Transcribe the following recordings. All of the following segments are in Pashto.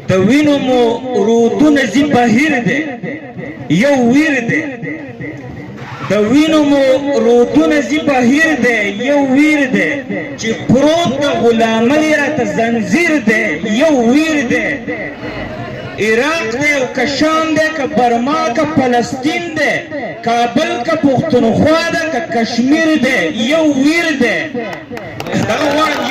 د وینو مو رودونه ځي بهیر دی یو ویر دی د وینو مو رودونه ځي بهیر دی یو ویر دی چې پروت د غلامۍ راته زنځیر دی یو ویر دی عراق دی او که شام دی که برما که فلسطین دی کابل که پښتونخوا ده که کشمیر دی یو ویر دی دغه غواړم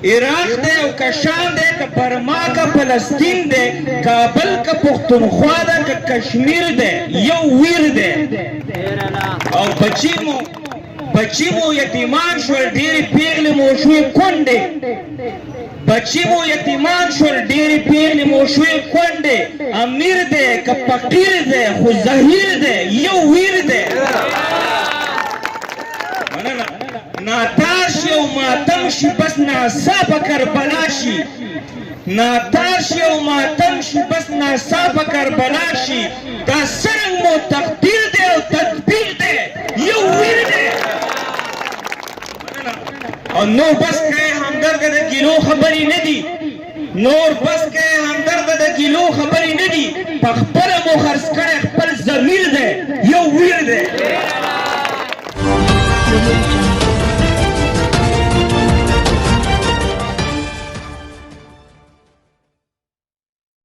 عراق دی او که شام دی که برما که فلسطین دی کابل که پښتونخوا ده که کشمیر دی یو ویر دی او بچی مو یتیمان شول ډېرې پیغلې مو شوې کونډې بچی مو یتیمان شول ډېرې پیغلې مو شوې کونډې امیر دی که فقیر دی خو زهیر دی یو ویر دی ناتار شي او ماتم شي بس ناڅاپه کربلا شي ناتار شي او ماتم شي بس ناڅاپه کربلا شي دا څرنګ مو تقدیر دی او تدبیر دی یو ویر دی او نو بس که همدرد د کیلو خبرې نه دي نور بس که همدرد د کیلو خبرې نه دي په خپله مو خرڅ کړی